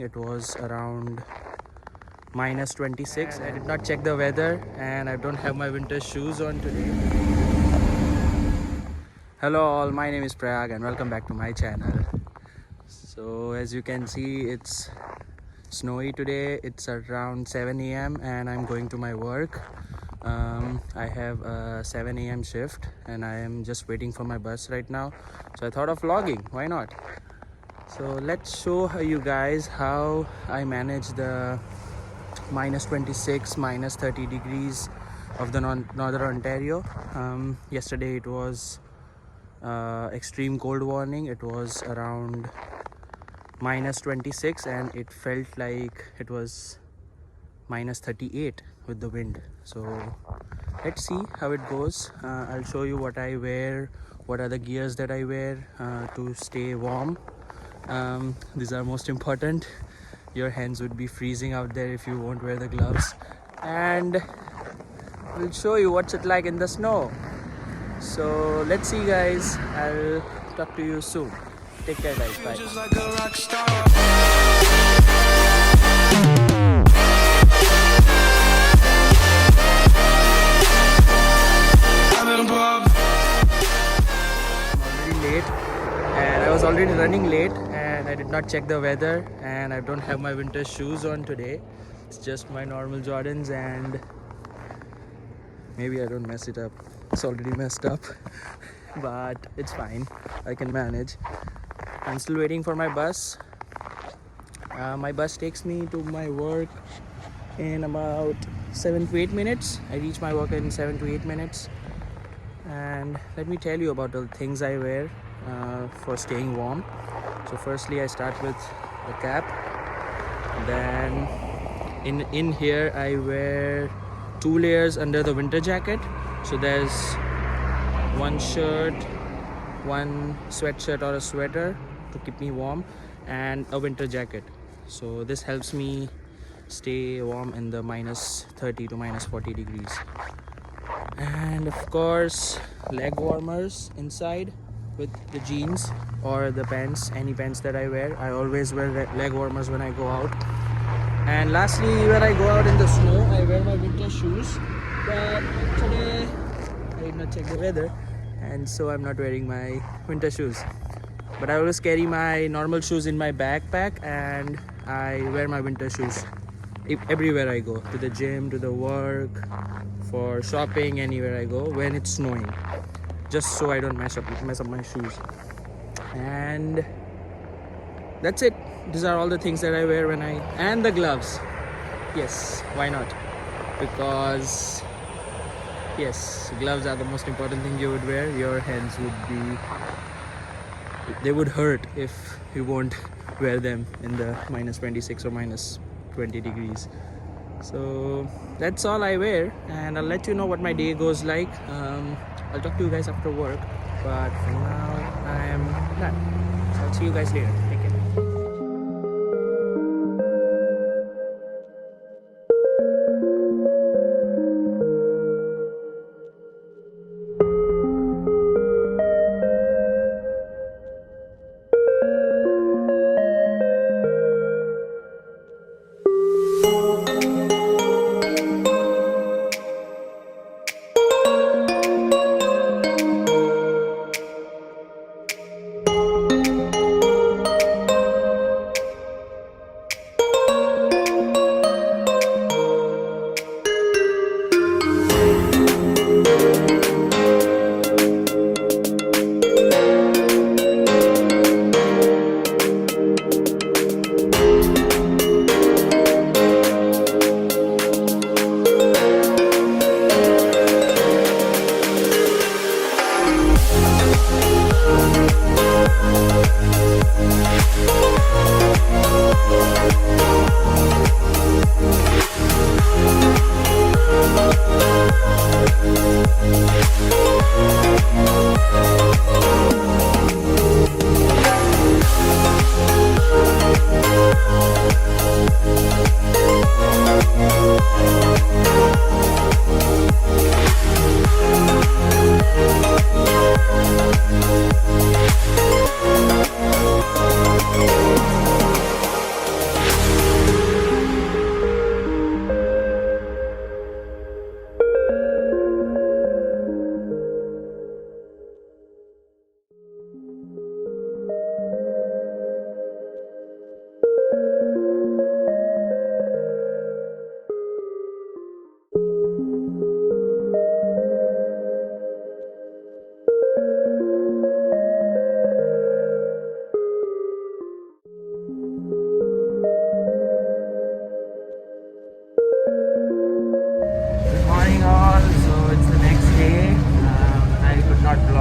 It was around minus 26. I did not check the weather and I don't have my winter shoes on today. Hello all, my name is Prayag and welcome back to my channel. So as you can see, it's snowy today. It's around 7 a.m. and I'm going to my work. I have a 7 a.m. shift and I am just waiting for my bus right now. So I thought of vlogging, why not? So let's show you guys how I manage the minus 26, minus 30 degrees of the northern Ontario. Yesterday it was extreme cold warning. It was around minus 26 and it felt like it was minus 38 with the wind. So let's see how it goes. I'll show you what I wear, what are the gears that I wear to stay warm. These are most important. Your hands would be freezing out there if you won't wear the gloves, and we'll show you what's it like in the snow. So let's see guys, I'll talk to you soon. Take care guys, bye. Just like a rock star. I'm already late and I was already running late and I did not check the weather and I don't have my winter shoes on today. It's just my normal Jordans and maybe I don't mess it up. It's already messed up but it's fine, I can manage. I'm still waiting for my bus. My bus takes me to my work in about 7 to 8 minutes. I reach my work in 7 to 8 minutes. And let me tell you about the things I wear for staying warm. So firstly I start with the cap. Then in here I wear 2 layers under the winter jacket. So there's one shirt, one sweatshirt or a sweater to keep me warm, and a winter jacket. So this helps me stay warm in the minus 30 to minus 40 degrees. And of course leg warmers inside with the jeans or the pants, any pants that I wear. I always wear leg warmers when I go out. And lastly, when I go out in the snow, I wear my winter shoes, but today I did not check the weather and so I'm not wearing my winter shoes. But I always carry my normal shoes in my backpack and I wear my winter shoes everywhere I go, to the gym, to the work, for shopping, anywhere I go when it's snowing, just so I don't mess up my shoes. And that's it. These are all the things that I wear when and the gloves. Yes, why not? Because yes, gloves are the most important thing you would wear. Your hands they would hurt if you won't wear them in the minus 26 or minus 20 degrees. So that's all I wear and I'll let you know what my day goes like. I'll talk to you guys after work, but for now I am done. So I'll see you guys later. Take care.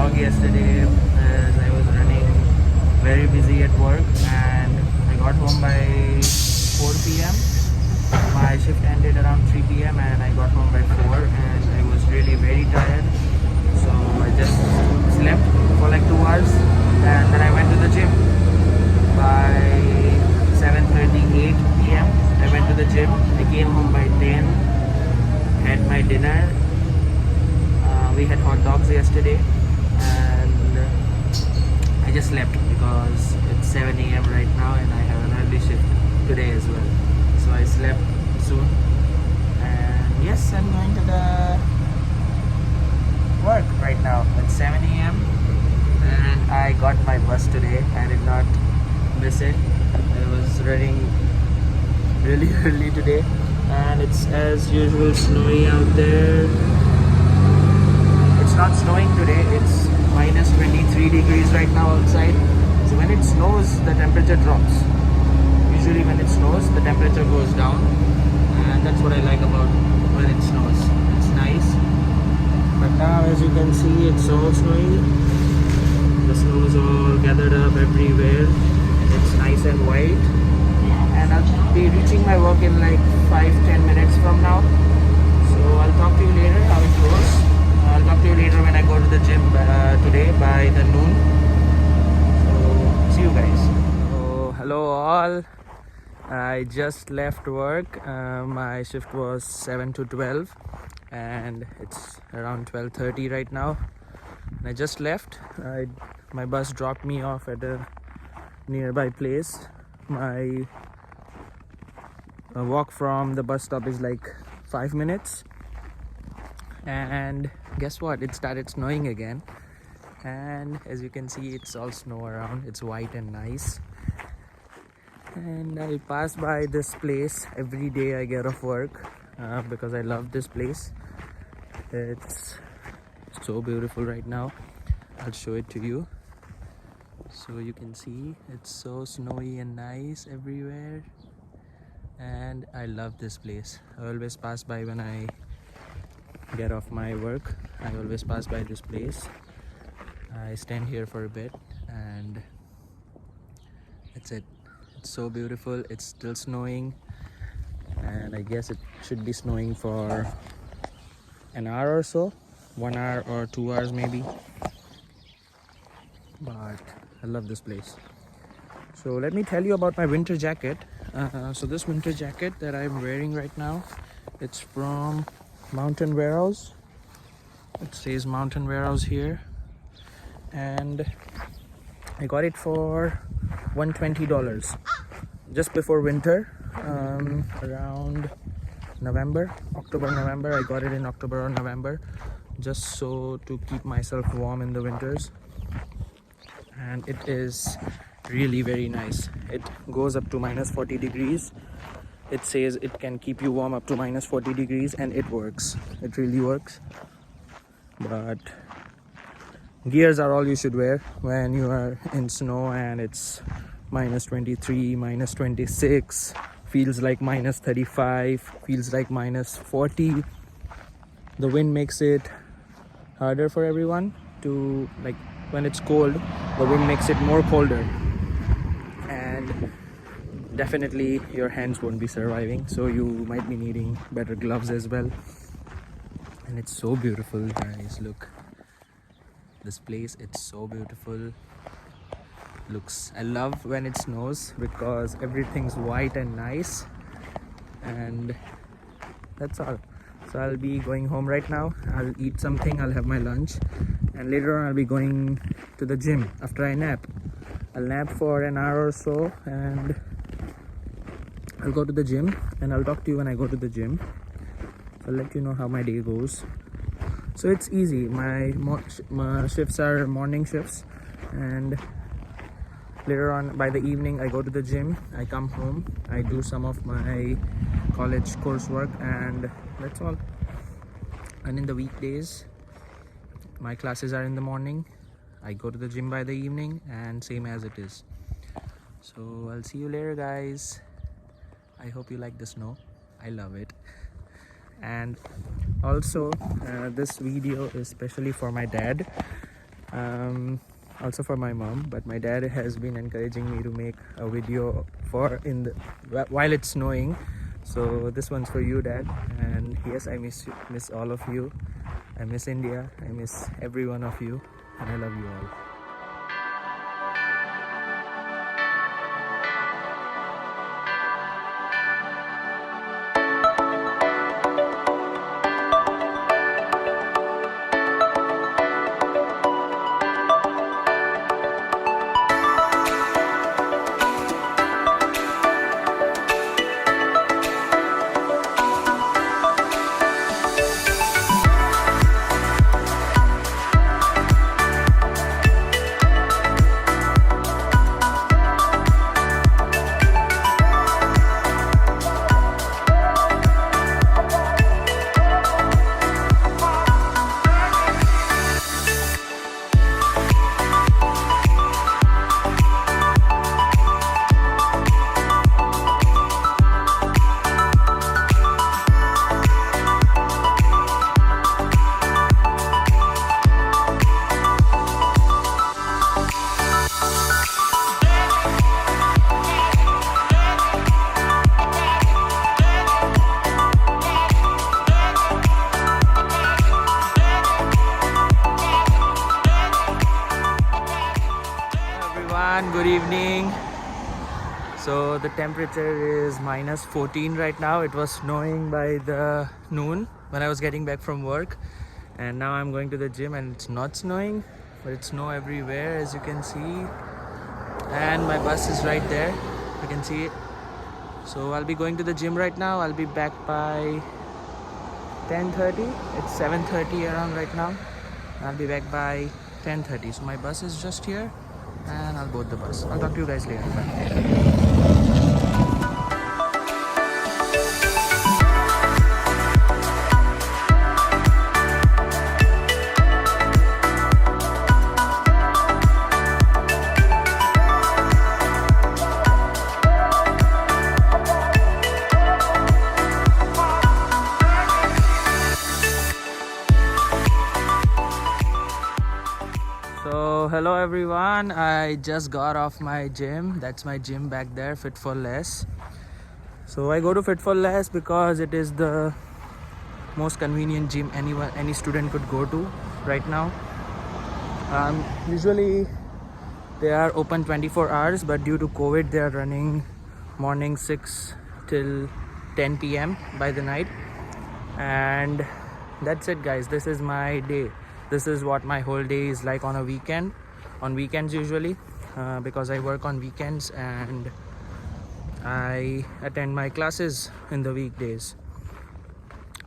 vlog yesterday as I was running very busy at work, and I got home by 4 p.m. My shift ended around 3 p.m. and I got home by 4, and I was really very tired. So I just slept for like 2 hours, and then I went to the gym. By 7:38 p.m. I went to the gym. I came home by 10, had my dinner. We had hot dogs yesterday, and I just slept because it's 7 a.m. right now and I have an early shift today as well. So I slept soon, and yes, I'm going to the work right now at 7 a.m. and I got my bus today. I did not miss it. I was running really early today, and it's as usual snowy out there. It's not snowing today, it's minus 23 degrees right now outside. So when it snows, the temperature drops. Usually when it snows, the temperature goes down, and that's what I like about when it snows. It's nice. But now, as you can see, it's so snowy. The snow is all gathered up everywhere. It's nice and white, and I'll be reaching my work in like 5-10 minutes from now. So I'll talk to you later how it goes. I'll talk to you later when I go to the gym today by the noon. So see you guys. So hello all. I just left work. My shift was 7 to 12 and it's around 12:30 right now. And I just left. My bus dropped me off at a nearby place. My walk from the bus stop is like 5 minutes, and guess what, it started snowing again. And as you can see, it's all snow around. It's white and nice, and I pass by this place every day I get off work because I love this place. It's so beautiful right now. I'll show it to you. So you can see it's so snowy and nice everywhere, and I love this place. I always pass by when I get off my work. I always pass by this place. I stand here for a bit, and that's it. It's so beautiful. It's still snowing, and I guess it should be snowing for an hour or so, 1 hour or 2 hours maybe. But I love this place. So let me tell you about my winter jacket. So this winter jacket that I'm wearing right now, it's from Mountain Warehouse. It says Mountain Warehouse here, and I got it for $120 just before winter, around October, November. I got it in October or November, just so to keep myself warm in the winters. And it is really very nice. It goes up to minus 40 degrees. It says it can keep you warm up to minus 40 degrees, and it works. It really works. But gears are all you should wear when you are in snow and it's minus 23, minus 26, feels like minus 35, feels like minus 40. The wind makes it harder for everyone to, like, when it's cold, the wind makes it more colder, and definitely your hands won't be surviving, so you might be needing better gloves as well. And it's so beautiful, guys. Look, this place, it's so beautiful. I love when it snows because everything's white and nice, and that's all. So I'll be going home right now. I'll eat something, I'll have my lunch, and later on I'll be going to the gym after I nap. I'll nap for an hour or so, and I'll go to the gym, and I'll talk to you when I go to the gym. I'll let you know how my day goes. So it's easy. My shifts are morning shifts, and later on by the evening I go to the gym. I come home, I do some of my college coursework, and that's all. And in the weekdays, my classes are in the morning. I go to the gym by the evening, and same as it is. So I'll see you later, guys. I hope you like the snow. I love it. And also this video is especially for my dad. Also for my mom, but my dad has been encouraging me to make a video for while it's snowing. So this one's for you, Dad. And yes, I miss all of you. I miss India. I miss every one of you, and I love you all. Good evening. So the temperature is -14 right now. It was snowing by the noon when I was getting back from work, and now I'm going to the gym and it's not snowing, but it's snow everywhere, as you can see, and my bus is right there, you can see it. So I'll be going to the gym right now. I'll be back by 10:30. It's 7:30 around right now. I'll be back by 10:30. So my bus is just here and I'll board the bus. I'll talk to you guys later. Bye. So hello everyone, I just got off my gym. That's my gym back there, Fit for Less. So I go to Fit for Less because it is the most convenient gym any student could go to right now. Usually they are open 24 hours, but due to COVID they are running morning 6 till 10 p.m. by the night. And that's it, guys. This is my day. This is what my whole day is like on a weekend. On weekends usually, because I work on weekends and I attend my classes in the weekdays.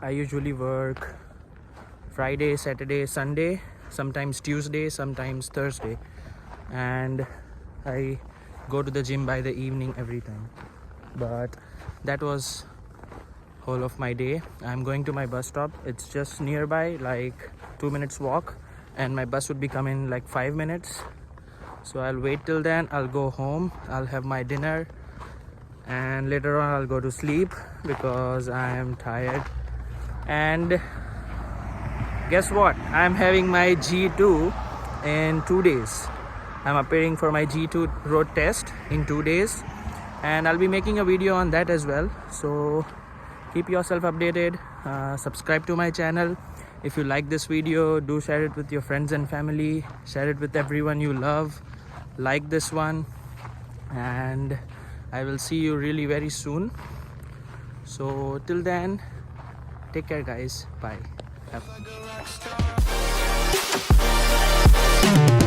I usually work Friday, Saturday, Sunday, sometimes Tuesday, sometimes Thursday, and I go to the gym by the evening every time. But that was whole of my day. I'm going to my bus stop. It's just nearby, like 2 minutes walk, and my bus would be coming in like 5 minutes. So I'll wait till then. I'll go home, I'll have my dinner, and later on I'll go to sleep because I am tired. And guess what, I'm having my G2 in 2 days. I'm appearing for my G2 road test in 2 days, and I'll be making a video on that as well. So keep yourself updated. Subscribe to my channel. If you like this video, do share it with your friends and family. Share it with everyone you love. Like this one, and I will see you really very soon. So till then, take care, guys. Bye. Have fun.